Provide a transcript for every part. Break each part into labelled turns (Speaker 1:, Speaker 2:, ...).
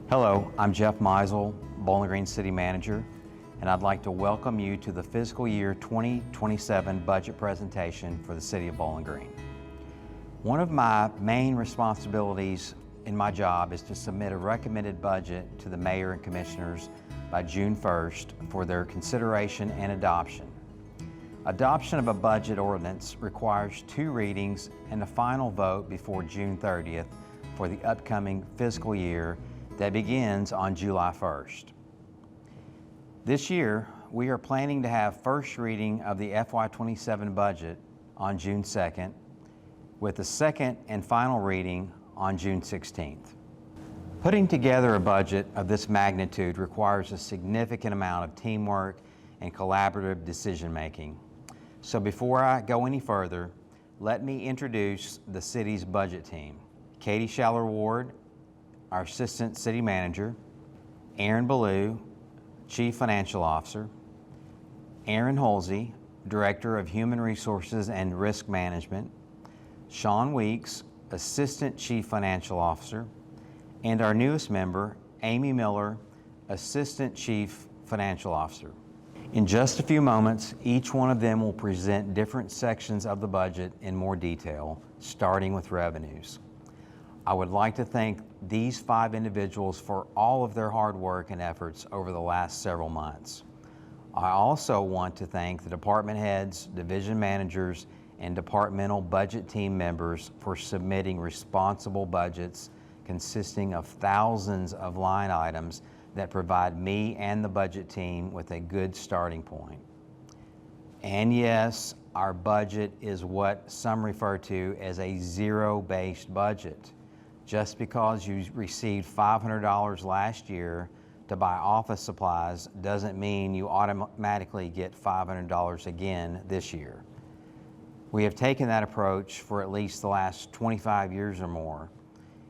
Speaker 1: Hello, I'm Jeff Meisel, Bowling Green City Manager, and I'd like to welcome you to the fiscal year 2027 budget presentation for the City of Bowling Green. One of my main responsibilities in my job is to submit a recommended budget to the Mayor and Commissioners by June 1st for their consideration and adoption. Adoption of a budget ordinance requires 2 readings and a final vote before June 30th for the upcoming fiscal year that begins on July 1st. This year, we are planning to have first reading of the FY2027 budget on June 2nd, with the second and final reading on June 16th. Putting together a budget of this magnitude requires a significant amount of teamwork and collaborative decision-making. So before I go any further, let me introduce the city's budget team. Katie Schaller-Ward, our Assistant City Manager, Aaron Ballou, Chief Financial Officer, Aaron Holsey, Director of Human Resources and Risk Management, Sean Weeks, Assistant Chief Financial Officer, and our newest member, Amy Miller, Assistant Chief Financial Officer. In just a few moments, each one of them will present different sections of the budget in more detail, starting with revenues. I would like to thank these 5 individuals for all of their hard work and efforts over the last several months. I also want to thank the department heads, division managers, and departmental budget team members for submitting responsible budgets consisting of thousands of line items that provide me and the budget team with a good starting point. And yes, our budget is what some refer to as a zero-based budget. Just because you received $500 last year to buy office supplies doesn't mean you automatically get $500 again this year. We have taken that approach for at least the last 25 years or more.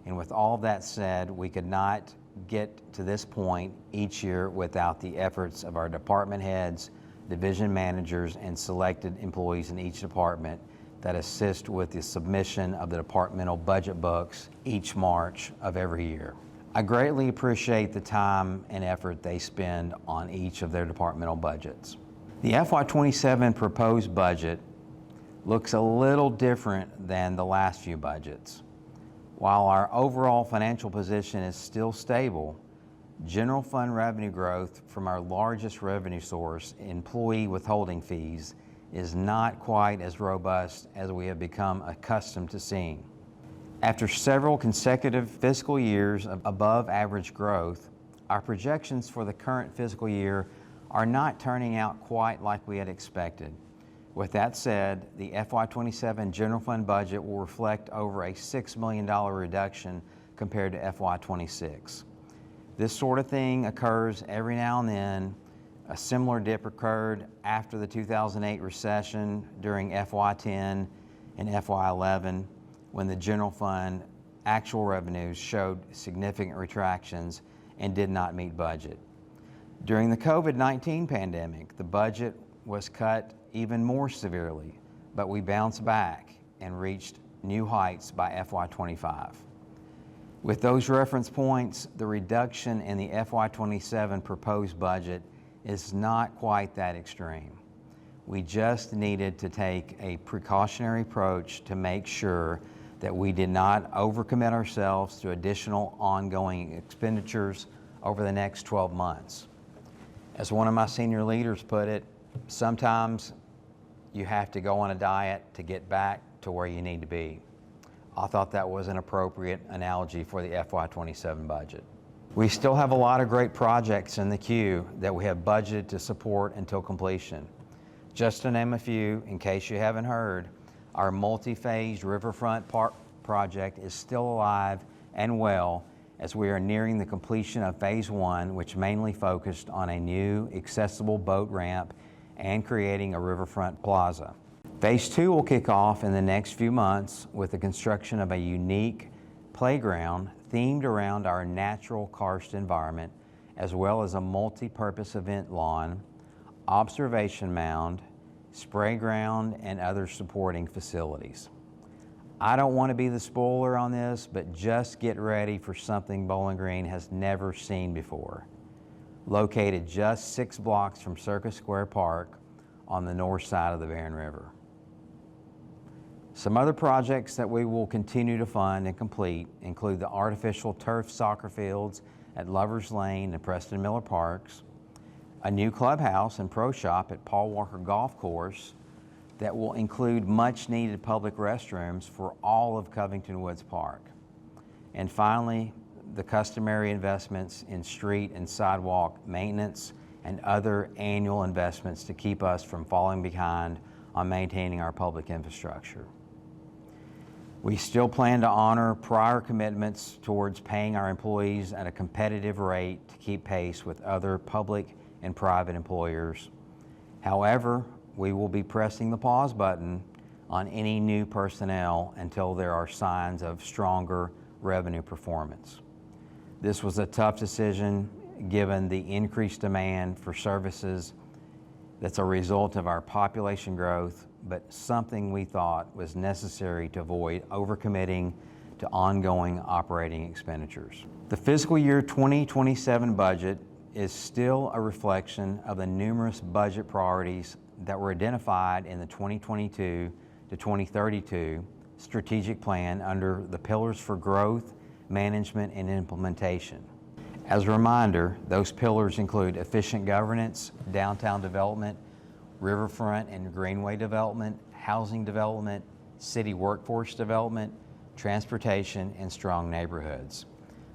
Speaker 1: And with all of that said, we could not get to this point each year without the efforts of our department heads, division managers, and selected employees in each department that assist with the submission of the departmental budget books each March of every year. I greatly appreciate the time and effort they spend on each of their departmental budgets. The FY27 proposed budget looks a little different than the last few budgets. While our overall financial position is still stable, general fund revenue growth from our largest revenue source, employee withholding fees, is not quite as robust as we have become accustomed to seeing. After several consecutive fiscal years of above average growth, our projections for the current fiscal year are not turning out quite like we had expected. With that said, the FY27 general fund budget will reflect over a $6 million reduction compared to FY26. This sort of thing occurs every now and then. A similar dip occurred after the 2008 recession during FY10 and FY11 when the general fund actual revenues showed significant retractions and did not meet budget. During the COVID-19 pandemic, the budget was cut even more severely, but we bounced back and reached new heights by FY25. With those reference points, the reduction in the FY27 proposed budget is not quite that extreme. We just needed to take a precautionary approach to make sure that we did not overcommit ourselves to additional ongoing expenditures over the next 12 months. As one of my senior leaders put it, sometimes you have to go on a diet to get back to where you need to be. I thought that was an appropriate analogy for the FY27 budget. We still have a lot of great projects in the queue that we have budgeted to support until completion. Just to name a few, in case you haven't heard, our multi-phased Riverfront Park project is still alive and well as we are nearing the completion of Phase 1, which mainly focused on a new accessible boat ramp and creating a riverfront plaza. Phase 2 will kick off in the next few months with the construction of a unique playground themed around our natural karst environment, as well as a multi-purpose event lawn, observation mound, spray ground, and other supporting facilities. I don't want to be the spoiler on this, but just get ready for something Bowling Green has never seen before. Located just 6 blocks from Circus Square Park on the north side of the Barren River. Some other projects that we will continue to fund and complete include the artificial turf soccer fields at Lovers Lane and Preston Miller Parks, a new clubhouse and pro shop at Paul Walker Golf Course that will include much needed public restrooms for all of Covington Woods Park. And finally, the customary investments in street and sidewalk maintenance and other annual investments to keep us from falling behind on maintaining our public infrastructure. We still plan to honor prior commitments towards paying our employees at a competitive rate to keep pace with other public and private employers. However, we will be pressing the pause button on any new personnel until there are signs of stronger revenue performance. This was a tough decision given the increased demand for services that's a result of our population growth, but something we thought was necessary to avoid overcommitting to ongoing operating expenditures. The fiscal year 2027 budget is still a reflection of the numerous budget priorities that were identified in the 2022 to 2032 strategic plan under the pillars for growth, management, and implementation. As a reminder, those pillars include efficient governance, downtown development, Riverfront and Greenway development, housing development, city workforce development, transportation, and strong neighborhoods.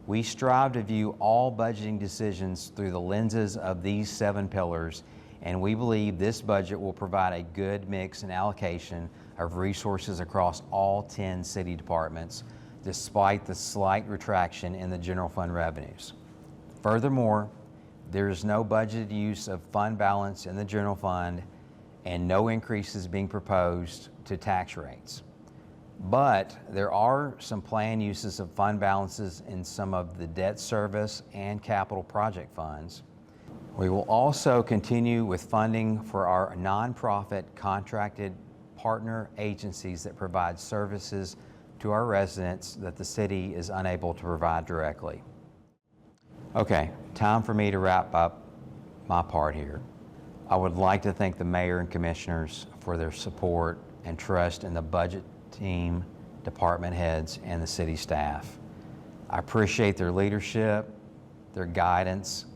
Speaker 1: We strive to view all budgeting decisions through the lenses of these 7 pillars, and we believe this budget will provide a good mix and allocation of resources across all 10 city departments, despite the slight retraction in the general fund revenues. Furthermore, there is no budgeted use of fund balance in the general fund and no increases being proposed to tax rates. But there are some planned uses of fund balances in some of the debt service and capital project funds. We will also continue with funding for our nonprofit contracted partner agencies that provide services to our residents that the city is unable to provide directly. Okay, time for me to wrap up my part here. I would like to thank the mayor and commissioners for their support and trust in the budget team, department heads, and the city staff. I appreciate their leadership, their guidance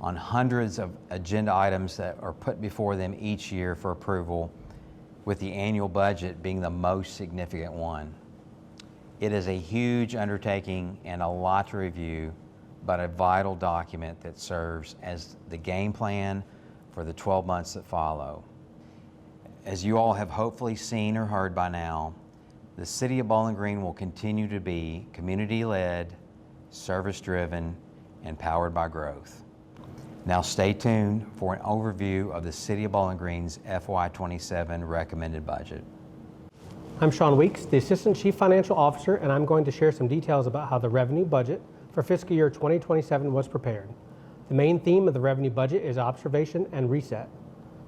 Speaker 1: on hundreds of agenda items that are put before them each year for approval, with the annual budget being the most significant one. It is a huge undertaking and a lot to review, but a vital document that serves as the game plan for the 12 months that follow. As you all have hopefully seen or heard by now, the City of Bowling Green will continue to be community-led, service-driven, and powered by growth. Now stay tuned for an overview of the City of Bowling Green's FY27 recommended budget.
Speaker 2: I'm Sean Weeks, the Assistant Chief Financial Officer, and I'm going to share some details about how the revenue budget for fiscal year 2027 was prepared. The main theme of the revenue budget is observation and reset.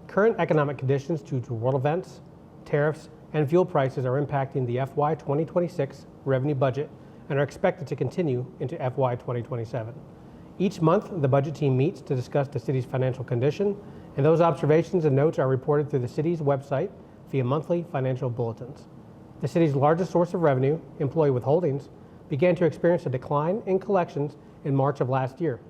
Speaker 2: Current economic conditions due to world events, tariffs, and fuel prices are impacting the FY 2026 revenue budget and are expected to continue into FY 2027. Each month, the budget team meets to discuss the city's financial condition, and those observations and notes are reported through the city's website via monthly financial bulletins. The city's largest source of revenue, employee withholdings, began to experience a decline in collections in March of last year.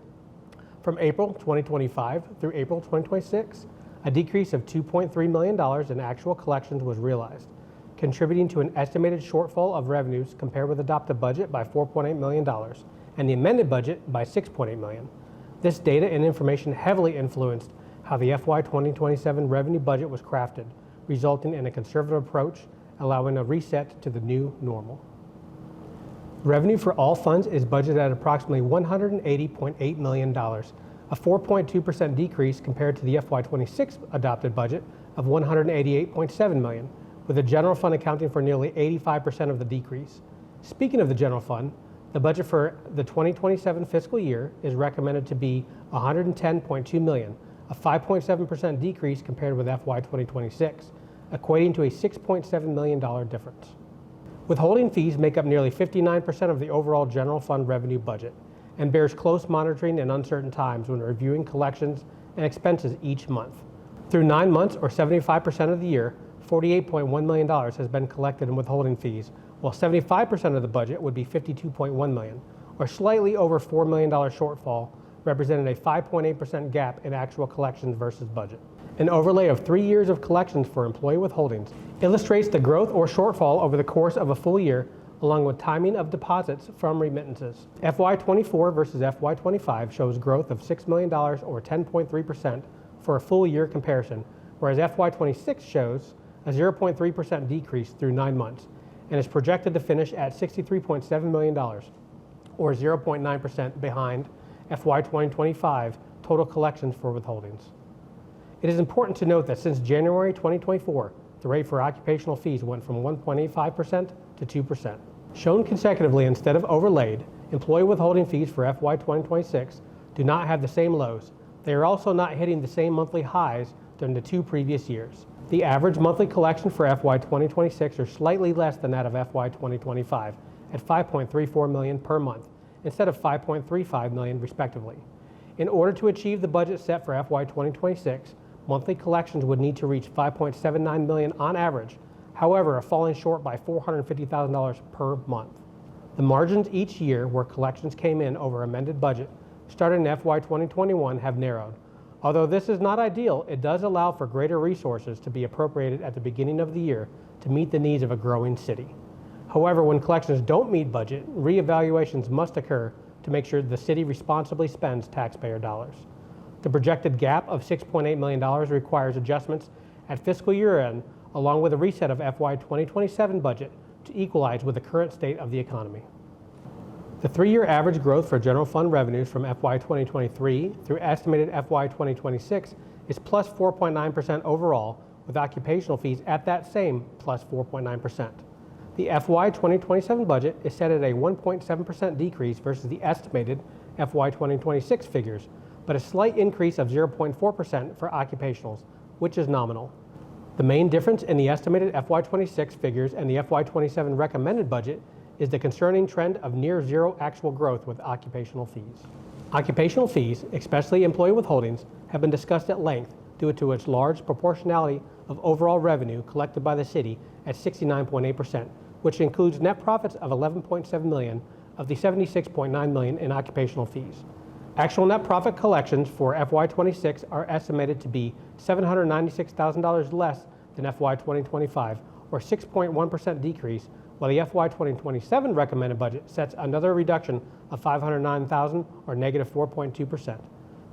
Speaker 2: From April 2025 through April 2026, a decrease of $2.3 million in actual collections was realized, contributing to an estimated shortfall of revenues compared with adopted budget by $4.8 million and the amended budget by $6.8 million. This data and information heavily influenced how the FY 2027 revenue budget was crafted, resulting in a conservative approach, allowing a reset to the new normal. Revenue for all funds is budgeted at approximately $180.8 million, a 4.2% decrease compared to the FY26 adopted budget of $188.7 million, with the general fund accounting for nearly 85% of the decrease. Speaking of the general fund, the budget for the 2027 fiscal year is recommended to be $110.2 million, a 5.7% decrease compared with FY 2026, equating to a $6.7 million difference. Withholding fees make up nearly 59% of the overall general fund revenue budget and bears close monitoring in uncertain times when reviewing collections and expenses each month. Through 9 months, or 75% of the year, $48.1 million has been collected in withholding fees, while 75% of the budget would be $52.1 million, or slightly over $4 million shortfall, representing a 5.8% gap in actual collections versus budget. An overlay of 3 years of collections for employee withholdings illustrates the growth or shortfall over the course of a full year, along with timing of deposits from remittances. FY24 versus FY25 shows growth of $6 million or 10.3% for a full year comparison, whereas FY26 shows a 0.3% decrease through 9 months and is projected to finish at $63.7 million, or 0.9% behind FY2025 total collections for withholdings. It is important to note that since January 2024, the rate for occupational fees went from 1.85% to 2%. Shown consecutively instead of overlaid, employee withholding fees for FY2026 do not have the same lows. They are also not hitting the same monthly highs during the 2 previous years. The average monthly collection for FY2026 are slightly less than that of FY2025 at $5.34 million per month instead of $5.35 million respectively. In order to achieve the budget set for FY2026, monthly collections would need to reach $5.79 million on average, however, falling short by $450,000 per month. The margins each year where collections came in over amended budget starting in FY2021 have narrowed. Although this is not ideal, it does allow for greater resources to be appropriated at the beginning of the year to meet the needs of a growing city. However, when collections don't meet budget, reevaluations must occur to make sure the city responsibly spends taxpayer dollars. The projected gap of $6.8 million requires adjustments at fiscal year end, along with a reset of FY2027 budget to equalize with the current state of the economy. The 3-year average growth for general fund revenues from FY2023 through estimated FY2026 is plus 4.9% overall, with occupational fees at that same plus 4.9%. The FY2027 budget is set at a 1.7% decrease versus the estimated FY2026 figures, but a slight increase of 0.4% for occupationals, which is nominal. The main difference in the estimated FY26 figures and the FY27 recommended budget is the concerning trend of near zero actual growth with occupational fees. Occupational fees, especially employee withholdings, have been discussed at length due to its large proportionality of overall revenue collected by the city at 69.8%, which includes net profits of $11.7 million of the $76.9 million in occupational fees. Actual net profit collections for FY26 are estimated to be $796,000 less than FY2025, or 6.1% decrease, while the FY2027 recommended budget sets another reduction of $509,000, or negative 4.2%.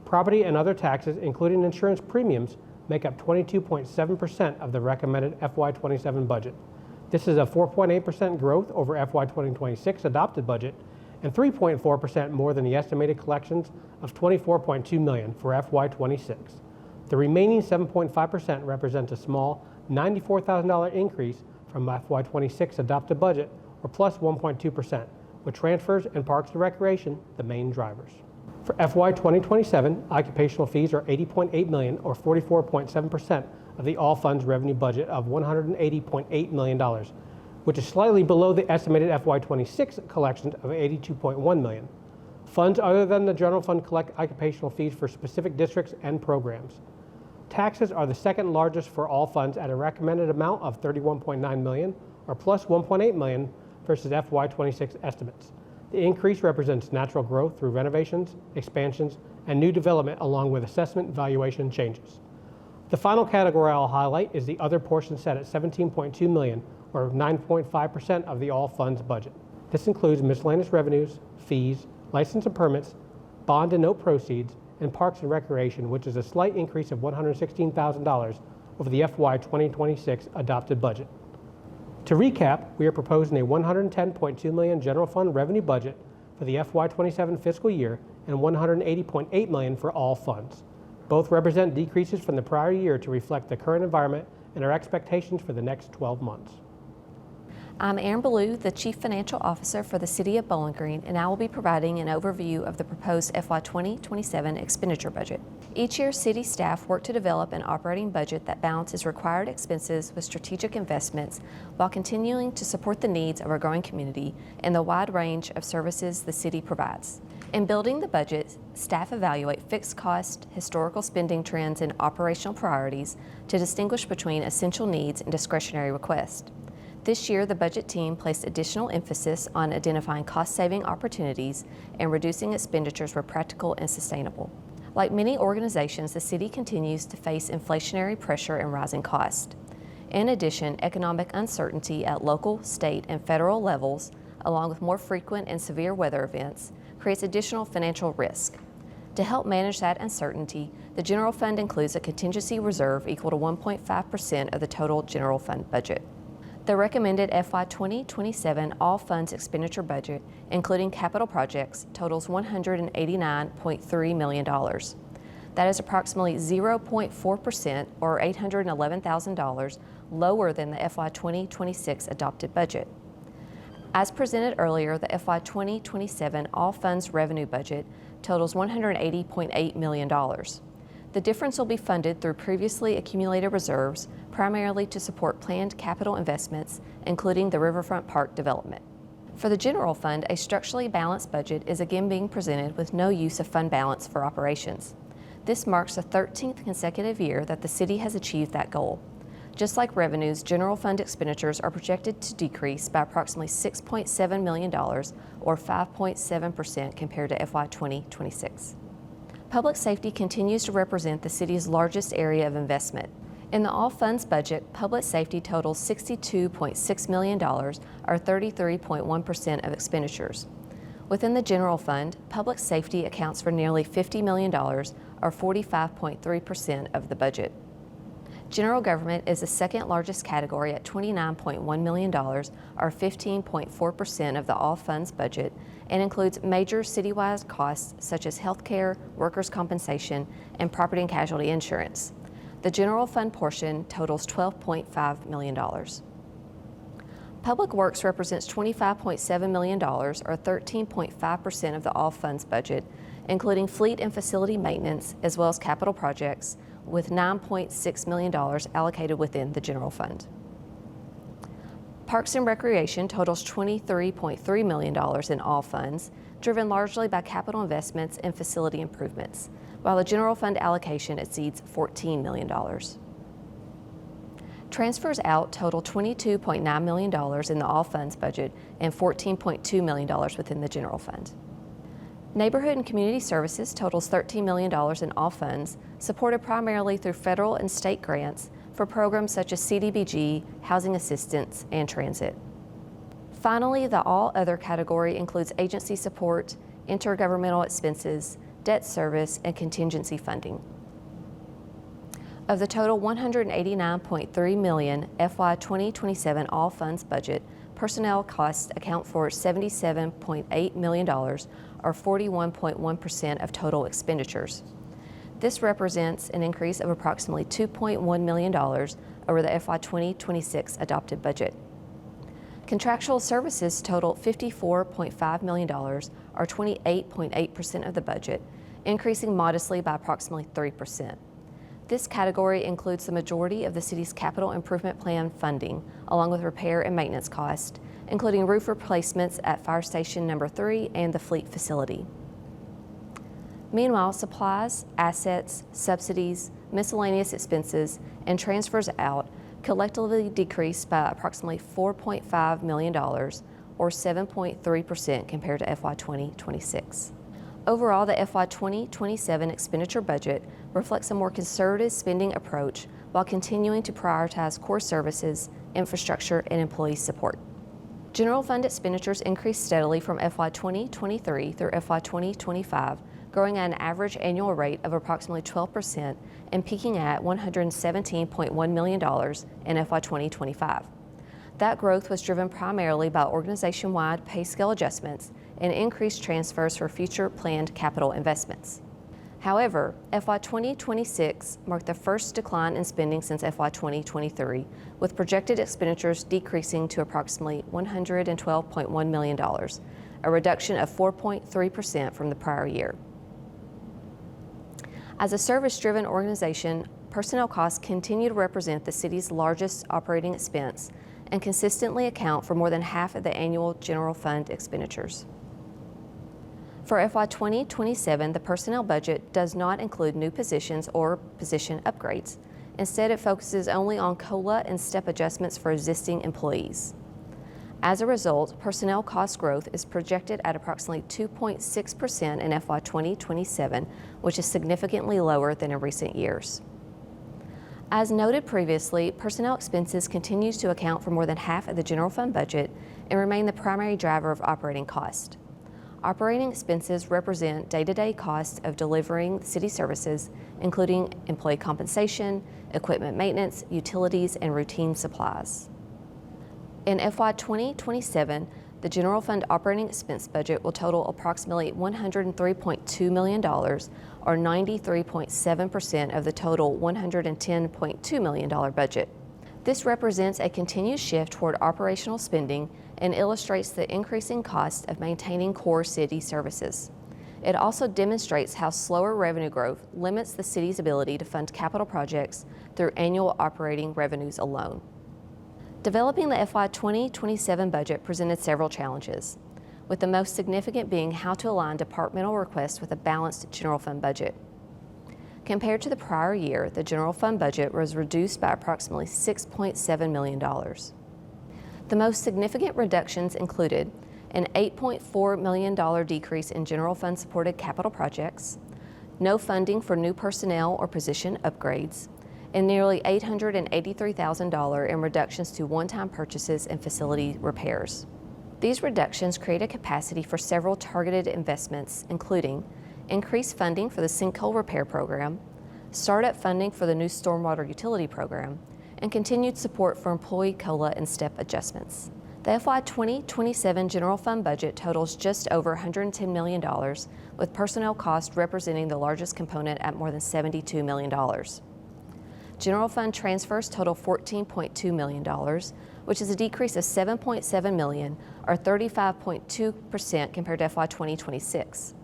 Speaker 2: Property and other taxes, including insurance premiums, make up 22.7% of the recommended FY27 budget. This is a 4.8% growth over FY2026 adopted budget and 3.4% more than the estimated collections of $24.2 million for FY26. The remaining 7.5% represents a small $94,000 increase from FY26 adopted budget, or plus 1.2%, with transfers and parks and recreation the main drivers. For FY2027, occupational fees are $80.8 million, or 44.7% of the all funds revenue budget of $180.8 million, which is slightly below the estimated FY26 collections of $82.1 million. Funds other than the general fund collect occupational fees for specific districts and programs. Taxes are the second largest for all funds at a recommended amount of $31.9 million, or plus $1.8 million versus FY26 estimates. The increase represents natural growth through renovations, expansions, and new development, along with assessment valuation changes. The final category I'll highlight is the other portion set at $17.2 million, or 9.5% of the all funds budget. This includes miscellaneous revenues, fees, license and permits, bond and note proceeds, and parks and recreation, which is a slight increase of $116,000 over the FY2026 adopted budget. To recap, we are proposing a $110.2 million general fund revenue budget for the FY27 fiscal year and $180.8 million for all funds. Both represent decreases from the prior year to reflect the current environment and our expectations for the next 12 months.
Speaker 3: I'm Erin Ballou, the Chief Financial Officer for the City of Bowling Green, and I will be providing an overview of the proposed FY2027 expenditure budget. Each year, city staff work to develop an operating budget that balances required expenses with strategic investments while continuing to support the needs of our growing community and the wide range of services the city provides. In building the budget, staff evaluate fixed cost, historical spending trends, and operational priorities to distinguish between essential needs and discretionary requests. This year, the budget team placed additional emphasis on identifying cost-saving opportunities and reducing expenditures where practical and sustainable. Like many organizations, the city continues to face inflationary pressure and rising costs. In addition, economic uncertainty at local, state, and federal levels, along with more frequent and severe weather events, creates additional financial risk. To help manage that uncertainty, the general fund includes a contingency reserve equal to 1.5% of the total general fund budget. The recommended FY2027 all funds expenditure budget, including capital projects, totals $189.3 million. That is approximately 0.4% or $811,000 lower than the FY2026 adopted budget. As presented earlier, the FY2027 all funds revenue budget totals $180.8 million. The difference will be funded through previously accumulated reserves, primarily to support planned capital investments, including the Riverfront Park development. For the general fund, a structurally balanced budget is again being presented with no use of fund balance for operations. This marks the 13th consecutive year that the city has achieved that goal. Just like revenues, general fund expenditures are projected to decrease by approximately $6.7 million or 5.7% compared to FY2026. Public safety continues to represent the city's largest area of investment. In the all funds budget, public safety totals $62.6 million, or 33.1% of expenditures. Within the general fund, public safety accounts for nearly $50 million, or 45.3% of the budget. General government is the second largest category at $29.1 million, or 15.4% of the all funds budget, and includes major citywide costs such as healthcare, workers' compensation, and property and casualty insurance. The general fund portion totals $12.5 million. Public Works represents $25.7 million, or 13.5% of the all funds budget, including fleet and facility maintenance, as well as capital projects, with $9.6 million allocated within the general fund. Parks and Recreation totals $23.3 million in all funds, driven largely by capital investments and facility improvements, while the general fund allocation exceeds $14 million. Transfers out total $22.9 million in the all funds budget and $14.2 million within the general fund. Neighborhood and Community Services totals $13 million in all funds, supported primarily through federal and state grants for programs such as CDBG, housing assistance, and transit. Finally, the all other category includes agency support, intergovernmental expenses, debt service, and contingency funding. Of the total $189.3 million FY2027 all funds budget, personnel costs account for $77.8 million, or 41.1% of total expenditures. This represents an increase of approximately $2.1 million over the FY2026 adopted budget. Contractual services total $54.5 million, or 28.8% of the budget, increasing modestly by approximately 3%. This category includes the majority of the city's capital improvement plan funding, along with repair and maintenance costs, including roof replacements at Fire Station Number 3 and the fleet facility. Meanwhile, supplies, assets, subsidies, miscellaneous expenses, and transfers out collectively decreased by approximately $4.5 million, or 7.3% compared to FY2026. Overall, the FY2027 expenditure budget reflects a more conservative spending approach while continuing to prioritize core services, infrastructure, and employee support. General fund expenditures increased steadily from FY2023 through FY2025, growing at an average annual rate of approximately 12% and peaking at $117.1 million in FY2025. That growth was driven primarily by organization-wide pay scale adjustments and increased transfers for future planned capital investments. However, FY2026 marked the first decline in spending since FY2023, with projected expenditures decreasing to approximately $112.1 million, a reduction of 4.3% from the prior year. As a service-driven organization, personnel costs continue to represent the city's largest operating expense and consistently account for more than half of the annual general fund expenditures. For FY2027, the personnel budget does not include new positions or position upgrades. Instead, it focuses only on COLA and step adjustments for existing employees. As a result, personnel cost growth is projected at approximately 2.6% in FY2027, which is significantly lower than in recent years. As noted previously, personnel expenses continues to account for more than half of the general fund budget and remain the primary driver of operating cost. Operating expenses represent day-to-day costs of delivering city services, including employee compensation, equipment maintenance, utilities, and routine supplies. In FY2027, the general fund operating expense budget will total approximately $103.2 million, or 93.7% of the total $110.2 million budget. This represents a continued shift toward operational spending and illustrates the increasing cost of maintaining core city services. It also demonstrates how slower revenue growth limits the city's ability to fund capital projects through annual operating revenues alone. Developing the FY2027 budget presented several challenges, with the most significant being how to align departmental requests with a balanced general fund budget. Compared to the prior year, the general fund budget was reduced by approximately $6.7 million. The most significant reductions included an $8.4 million decrease in general fund supported capital projects, no funding for new personnel or position upgrades, and nearly $883,000 in reductions to one-time purchases and facility repairs. These reductions create a capacity for several targeted investments, including increased funding for the sinkhole repair program, startup funding for the new stormwater utility program, and continued support for employee COLA and step adjustments. The FY2027 general fund budget totals just over $110 million, with personnel costs representing the largest component at more than $72 million. General fund transfers total $14.2 million, which is a decrease of $7.7 million, or 35.2% compared to FY2026.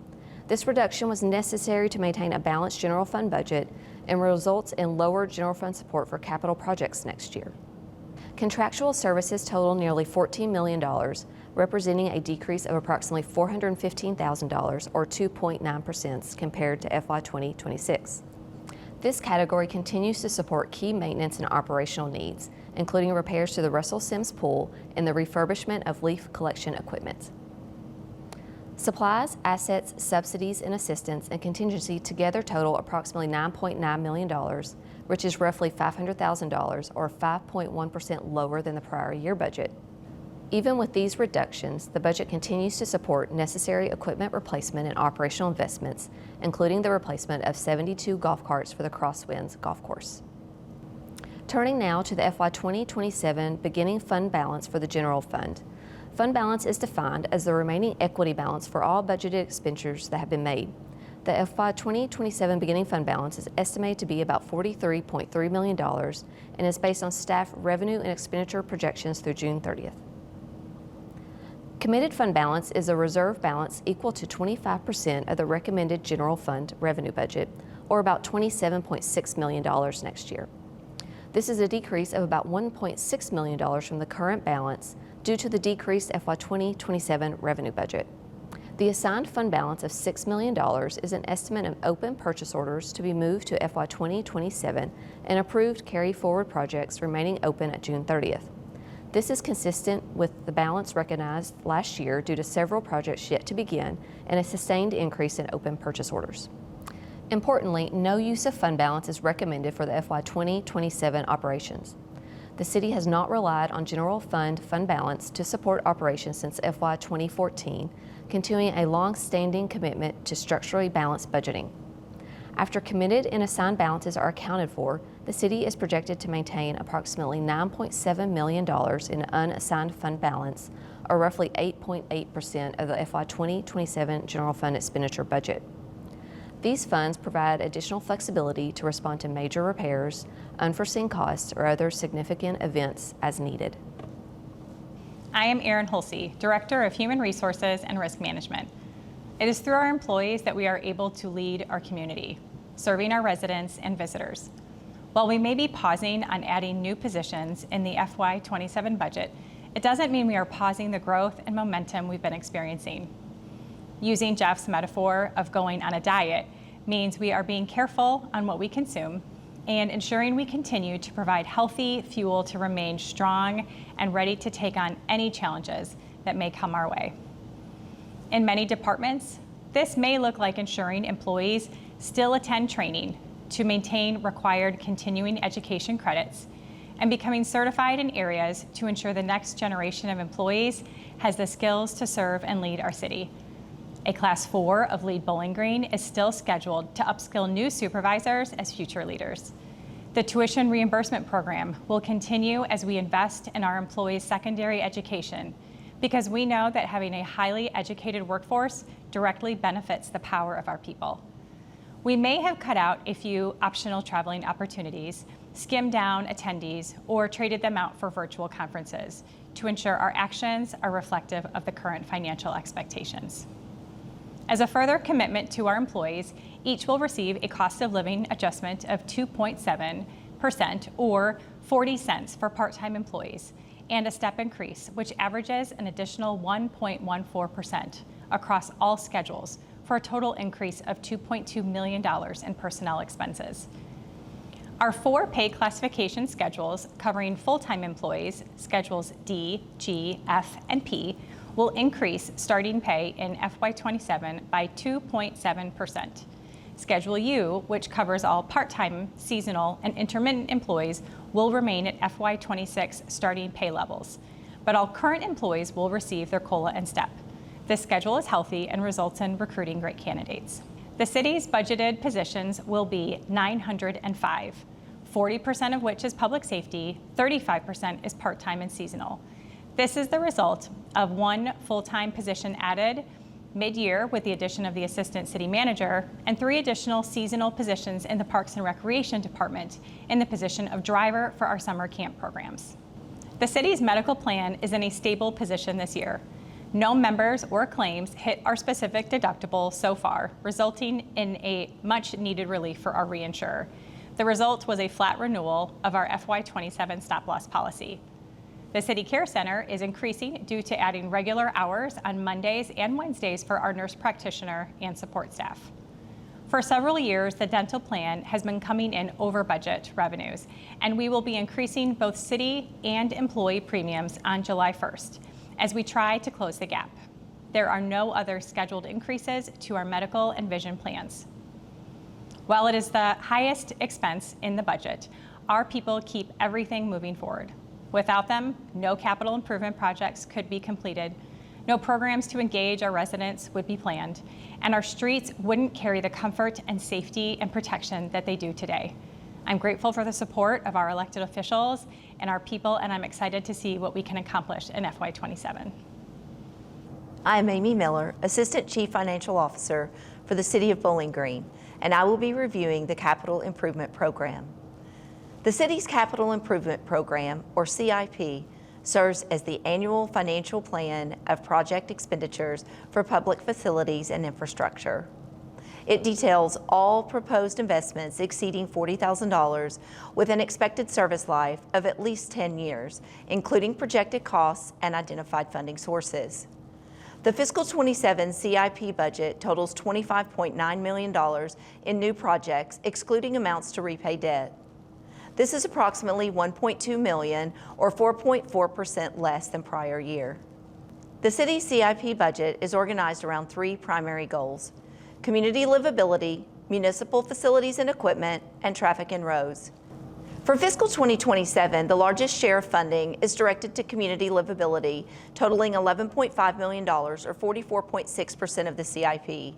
Speaker 3: This reduction was necessary to maintain a balanced general fund budget and results in lower general fund support for capital projects next year. Contractual services total nearly $14 million, representing a decrease of approximately $415,000, or 2.9% compared to FY2026. This category continues to support key maintenance and operational needs, including repairs to the Russell Sims Pool and the refurbishment of leaf collection equipment. Supplies, assets, subsidies, and assistance and contingency together total approximately $9.9 million, which is roughly $500,000, or 5.1% lower than the prior year budget. Even with these reductions, the budget continues to support necessary equipment replacement and operational investments, including the replacement of 72 golf carts for the Crosswinds Golf Course. Turning now to the FY2027 beginning fund balance for the general fund. Fund balance is defined as the remaining equity balance for all budgeted expenditures that have been made. The FY2027 beginning fund balance is estimated to be about $43.3 million and is based on staff revenue and expenditure projections through June 30th. Committed fund balance is a reserve balance equal to 25% of the recommended general fund revenue budget, or about $27.6 million next year. This is a decrease of about $1.6 million from the current balance due to the decreased FY2027 revenue budget. The assigned fund balance of $6 million is an estimate of open purchase orders to be moved to FY2027 and approved carry-forward projects remaining open at June 30th. This is consistent with the balance recognized last year due to several projects yet to begin and a sustained increase in open purchase orders. Importantly, no use of fund balance is recommended for the FY2027 operations. The city has not relied on general fund balance to support operations since FY2014, continuing a long-standing commitment to structurally balanced budgeting. After committed and assigned balances are accounted for, the city is projected to maintain approximately $9.7 million in unassigned fund balance, or roughly 8.8% of the FY2027 general fund expenditure budget. These funds provide additional flexibility to respond to major repairs, unforeseen costs, or other significant events as needed.
Speaker 4: I am Erin Hulsey, Director of Human Resources and Risk Management. It is through our employees that we are able to lead our community. serving our residents and visitors. While we may be pausing on adding new positions in the FY27 budget, it doesn't mean we are pausing the growth and momentum we've been experiencing. Using Jeff's metaphor of going on a diet means we are being careful on what we consume and ensuring we continue to provide healthy fuel to remain strong and ready to take on any challenges that may come our way. In many departments, this may look like ensuring employees still attend training to maintain required continuing education credits and becoming certified in areas to ensure the next generation of employees has the skills to serve and lead our city. A Class 4 of Lead Bowling Green is still scheduled to upskill new supervisors as future leaders. The tuition reimbursement program will continue as we invest in our employees' secondary education, because we know that having a highly educated workforce directly benefits the power of our people. We may have cut out a few optional traveling opportunities, skimmed down attendees, or traded them out for virtual conferences to ensure our actions are reflective of the current financial expectations. As a further commitment to our employees, each will receive a cost of living adjustment of 2.7% or 40 cents for part-time employees, and a step increase, which averages an additional 1.14% across all schedules for a total increase of $2.2 million in personnel expenses. Our 4 pay classification schedules covering full-time employees, schedules D, G, F, and P, will increase starting pay in FY27 by 2.7%. Schedule U, which covers all part-time, seasonal, and intermittent employees, will remain at FY26 starting pay levels, but all current employees will receive their COLA and STEP. This schedule is healthy and results in recruiting great candidates. The city's budgeted positions will be 905, 40% of which is public safety, 35% is part-time and seasonal. This is the result of 1 full-time position added mid-year with the addition of the assistant city manager and 3 additional seasonal positions in the Parks and Recreation Department in the position of driver for our summer camp programs. The city's medical plan is in a stable position this year. No members or claims hit our specific deductible so far, resulting in a much-needed relief for our reinsurer. The result was a flat renewal of our FY27 stop-loss policy. The City Care Center is increasing due to adding regular hours on Mondays and Wednesdays for our nurse practitioner and support staff. For several years, the dental plan has been coming in over budget revenues, and we will be increasing both city and employee premiums on July 1st as we try to close the gap. There are no other scheduled increases to our medical and vision plans. While it is the highest expense in the budget, our people keep everything moving forward. Without them, no capital improvement projects could be completed, no programs to engage our residents would be planned, and our streets wouldn't carry the comfort and safety and protection that they do today. I'm grateful for the support of our elected officials and our people, and I'm excited to see what we can accomplish in FY27.
Speaker 5: I'm Amy Miller, Assistant Chief Financial Officer for the City of Bowling Green, and I will be reviewing the Capital Improvement Program. The city's Capital Improvement Program, or CIP, serves as the annual financial plan of project expenditures for public facilities and infrastructure. It details all proposed investments exceeding $40,000 with an expected service life of at least 10 years, including projected costs and identified funding sources. The fiscal 27 CIP budget totals $25.9 million in new projects, excluding amounts to repay debt. This is approximately $1.2 million or 4.4% less than prior year. The city's CIP budget is organized around 3 primary goals: community livability, municipal facilities and equipment, and traffic and roads. For fiscal 2027, the largest share of funding is directed to community livability, totaling $11.5 million or 44.6% of the CIP.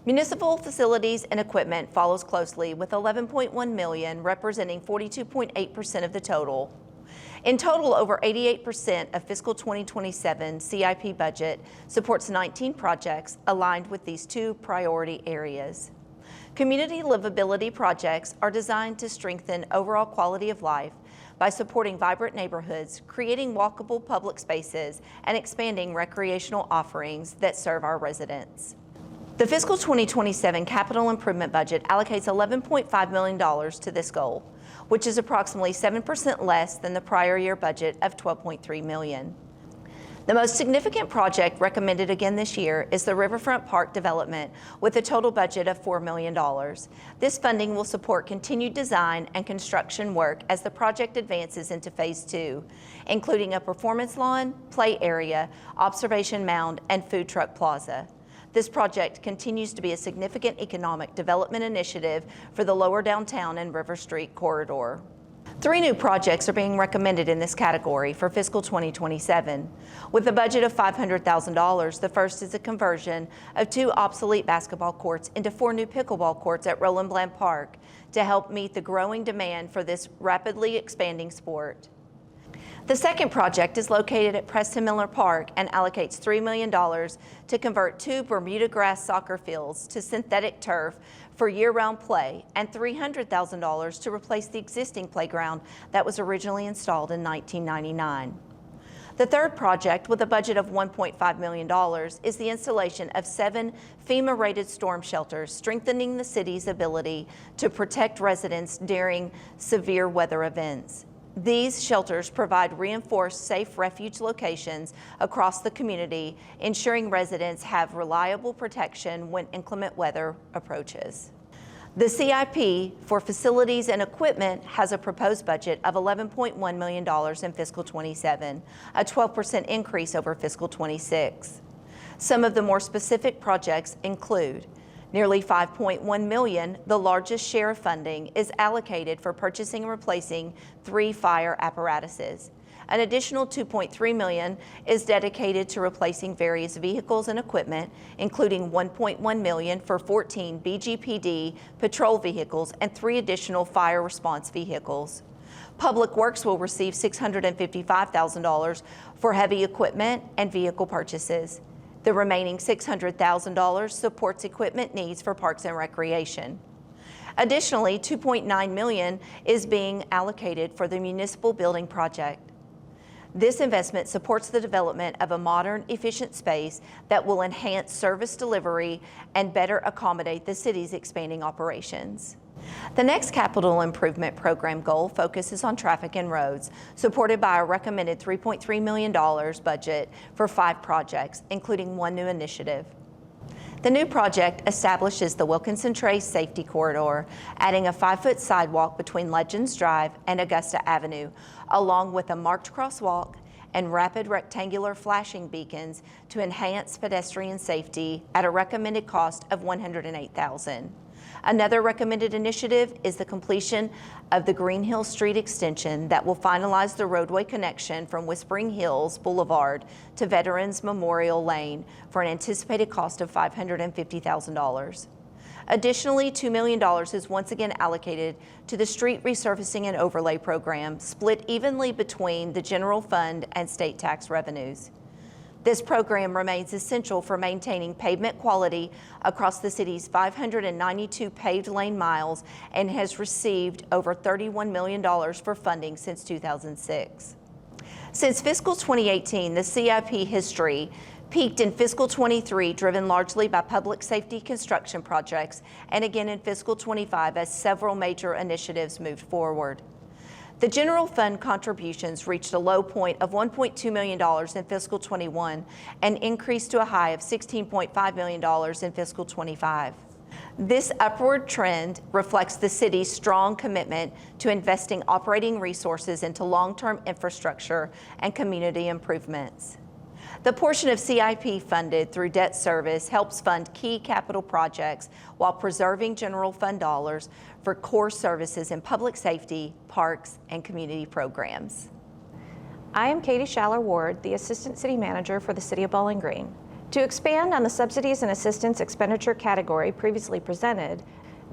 Speaker 5: Municipal facilities and equipment follows closely with $11.1 million, representing 42.8% of the total. In total, over 88% of fiscal 2027 CIP budget supports 19 projects aligned with these 2 priority areas. Community livability projects are designed to strengthen overall quality of life by supporting vibrant neighborhoods, creating walkable public spaces, and expanding recreational offerings that serve our residents. The fiscal 2027 capital improvement budget allocates $11.5 million to this goal, which is approximately 7% less than the prior year budget of $12.3 million. The most significant project recommended again this year is the Riverfront Park development with a total budget of $4 million. This funding will support continued design and construction work as the project advances into Phase 2, including a performance lawn, play area, observation mound, and food truck plaza. This project continues to be a significant economic development initiative for the lower downtown and River Street corridor. 3 new projects are being recommended in this category for fiscal 2027. With a budget of $500,000, the first is a conversion of 2 obsolete basketball courts into 4 new pickleball courts at Roland Bland Park to help meet the growing demand for this rapidly expanding sport. The second project is located at Preston Miller Park and allocates $3 million to convert 2 Bermuda grass soccer fields to synthetic turf for year-round play and $300,000 to replace the existing playground that was originally installed in 1999. The third project, with a budget of $1.5 million, is the installation of 7 FEMA-rated storm shelters, strengthening the city's ability to protect residents during severe weather events. These shelters provide reinforced safe refuge locations across the community, ensuring residents have reliable protection when inclement weather approaches. The CIP for facilities and equipment has a proposed budget of $11.1 million in fiscal 27, a 12% increase over fiscal 26. Some of the more specific projects include nearly $5.1 million, the largest share of funding, is allocated for purchasing and replacing 3 fire apparatuses. An additional $2.3 million is dedicated to replacing various vehicles and equipment, including $1.1 million for 14 BGPD patrol vehicles and 3 additional fire response vehicles. Public Works will receive $655,000 for heavy equipment and vehicle purchases. The remaining $600,000 supports equipment needs for Parks and Recreation. Additionally, $2.9 million is being allocated for the municipal building project. This investment supports the development of a modern, efficient space that will enhance service delivery and better accommodate the city's expanding operations. The next capital improvement program goal focuses on traffic and roads, supported by a recommended $3.3 million budget for 5 projects, including 1 new initiative. The new project establishes the Wilkinson Trace Safety Corridor, adding a 5-foot sidewalk between Legends Drive and Augusta Avenue, along with a marked crosswalk and rapid rectangular flashing beacons to enhance pedestrian safety at a recommended cost of $108,000. Another recommended initiative is the completion of the Green Hill Street extension that will finalize the roadway connection from Whispering Hills Boulevard to Veterans Memorial Lane for an anticipated cost of $550,000. Additionally, $2 million is once again allocated to the street resurfacing and overlay program, split evenly between the general fund and state tax revenues. This program remains essential for maintaining pavement quality across the city's 592 paved lane miles and has received over $31 million for funding since 2006. Since fiscal 2018, the CIP history peaked in fiscal 23, driven largely by public safety construction projects, and again in fiscal 25 as several major initiatives moved forward. The general fund contributions reached a low point of $1.2 million in fiscal 21 and increased to a high of $16.5 million in fiscal 25. This upward trend reflects the city's strong commitment to investing operating resources into long-term infrastructure and community improvements. The portion of CIP funded through debt service helps fund key capital projects while preserving general fund dollars for core services in public safety, parks, and community programs.
Speaker 6: I am Katie Schaller-Ward, the Assistant City Manager for the City of Bowling Green. To expand on the subsidies and assistance expenditure category previously presented,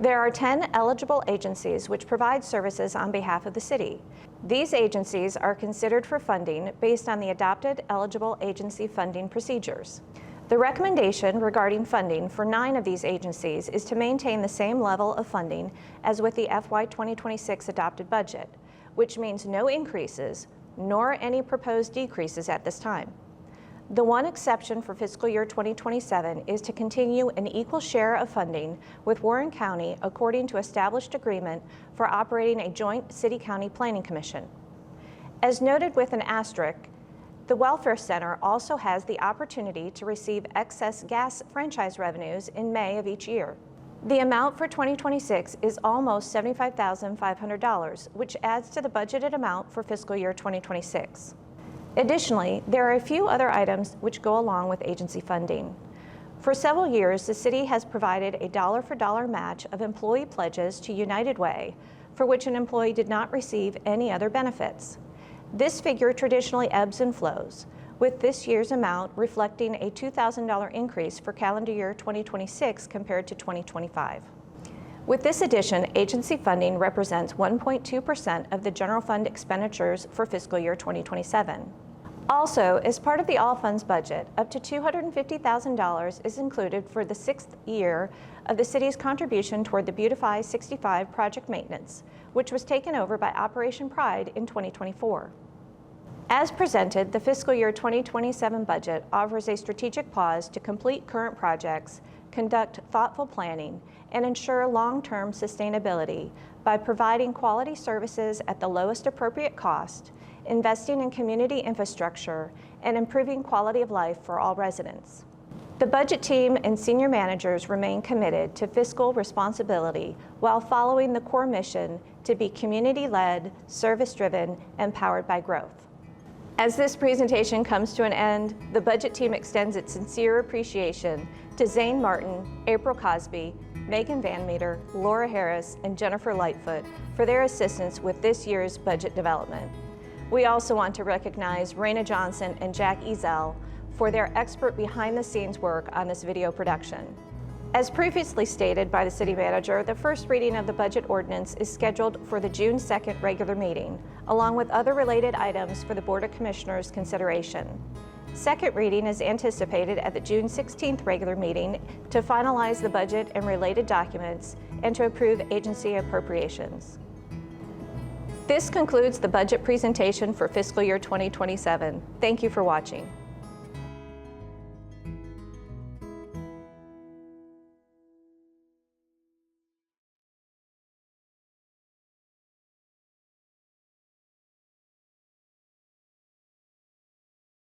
Speaker 6: there are 10 eligible agencies which provide services on behalf of the city. These agencies are considered for funding based on the adopted eligible agency funding procedures. The recommendation regarding funding for 9 of these agencies is to maintain the same level of funding as with the FY2026 adopted budget, which means no increases nor any proposed decreases at this time. The one exception for fiscal year 2027 is to continue an equal share of funding with Warren County according to established agreement for operating a joint city-county planning commission. As noted with an asterisk, the Welfare Center also has the opportunity to receive excess gas franchise revenues in May of each year. The amount for 2026 is almost $75,500, which adds to the budgeted amount for fiscal year 2026. Additionally, there are a few other items which go along with agency funding. For several years, the city has provided a dollar-for-dollar match of employee pledges to United Way, for which an employee did not receive any other benefits. This figure traditionally ebbs and flows, with this year's amount reflecting a $2,000 increase for calendar year 2026 compared to 2025. With this addition, agency funding represents 1.2% of the general fund expenditures for fiscal year 2027. Also, as part of the all funds budget, up to $250,000 is included for the 6th year of the city's contribution toward the Beautify 65 project maintenance, which was taken over by Operation Pride in 2024. As presented, the fiscal year 2027 budget offers a strategic pause to complete current projects, conduct thoughtful planning, and ensure long-term sustainability by providing quality services at the lowest appropriate cost, investing in community infrastructure, and improving quality of life for all residents. The budget team and senior managers remain committed to fiscal responsibility while following the core mission to be community-led, service-driven, and powered by growth. As this presentation comes to an end, the budget team extends its sincere appreciation to Zane Martin, April Cosby, Megan Van Meter, Laura Harris, and Jennifer Lightfoot for their assistance with this year's budget development. We also want to recognize Raina Johnson and Jack Ezel for their expert behind-the-scenes work on this video production. As previously stated by the city manager, the first reading of the budget ordinance is scheduled for the June 2nd regular meeting, along with other related items for the Board of Commissioners' consideration. Second reading is anticipated at the June 16th regular meeting to finalize the budget and related documents and to approve agency appropriations. This concludes the budget presentation for fiscal year 2027. Thank you for watching.